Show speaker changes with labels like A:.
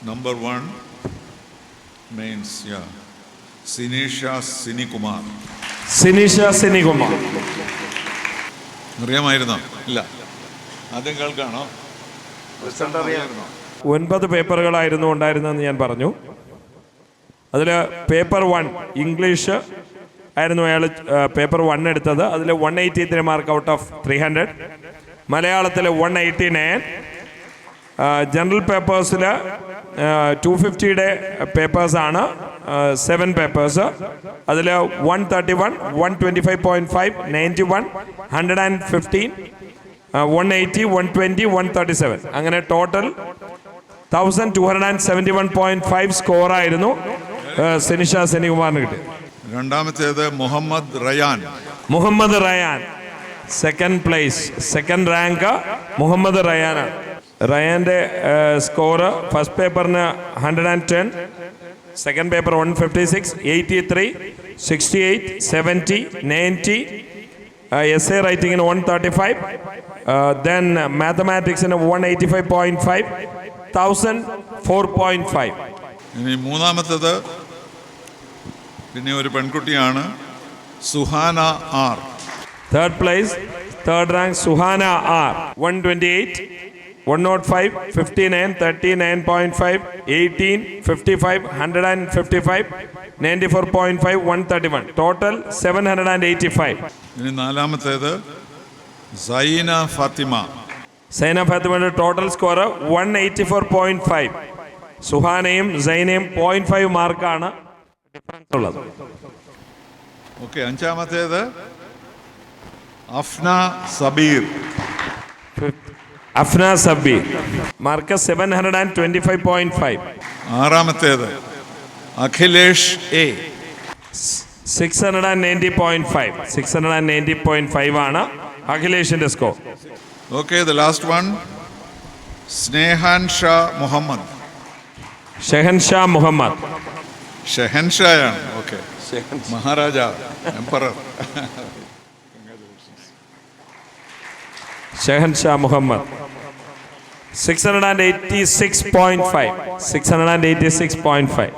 A: Number 1 means, Sinisha Sinikumar.
B: Sinisha Sinikumar.
A: അറിയാമായിരുന്നോ? ഇല്ല. ആദ്യം കേൾക്കാണോ?
B: 9 പേപ്പറുകളായിരുന്നു ഉണ്ടായിരുന്നെന്ന് ഞാൻ പറഞ്ഞു. അതിൽ പേപ്പർ 1 ഇംഗ്ലീഷ് ആയിരുന്നു അയാൾ പേപ്പർ 1 എടുത്തത്. അതിൽ 183 മാർക്ക് ഔട്ട് ഓഫ് 300. മലയാളത്തിൽ 189. ജനറൽ പേപ്പേഴ്സിൽ 250 പേപ്പേഴ്സാണ്, 7 പേപ്പേഴ്സ്. അതിൽ 131, 125.5, 91, 115, 180, 120, 137 അങ്ങനെ ടോട്ടൽ 1271.5 സ്കോറായിരുന്നു സിനിഷ സെനികുമാറിന് കിട്ടി.
A: രണ്ടാമത്തേത് Muhammad Rayan. Second place, second rank Muhammad റയാനാണ്. റയാൻ്റെ സ്കോറ് ഫസ്റ്റ് പേപ്പറിന് 110, സെക്കൻഡ് പേപ്പർ 156, 83, 68, 70, 90, essay റൈറ്റിങ്ങിന് 135, then മാത്തമാറ്റിക്സിന് 185.5, 1004.5. ഇനി മൂന്നാമത്തേത് പിന്നെ ഒരു പെൺകുട്ടിയാണ്, Suhana R.
B: Third place, third rank Suhana R. 128, 105, 59, 39.5, 18, 55, 155, 94.5, 131. Total 785.
A: ഇനി നാലാമത്തേത് സൈന
B: ഫാത്തിമയുടെ ടോട്ടൽ സ്കോർ 184.5. സുഹാനയും സൈനയും 0.5 മാർക്കാണ് ഡിഫറൻസ് ഉള്ളത്.
A: ഓക്കെ. അഞ്ചാമത്തേത് അഫ്ന സബീർ മാർക്ക് 725.5. ആറാമത്തേത് അഖിലേഷ് എ
B: 690.5 ആണ് അഖിലേഷിന്റെ score.
A: Okay. The last one
B: Shahenshah Muhammad.
A: ഷെഹൻഷായാണ്. ഓക്കെ. മഹാരാജ, എംപറർ.
B: ഷെഹൻഷാ മുഹമ്മദ് 686.5.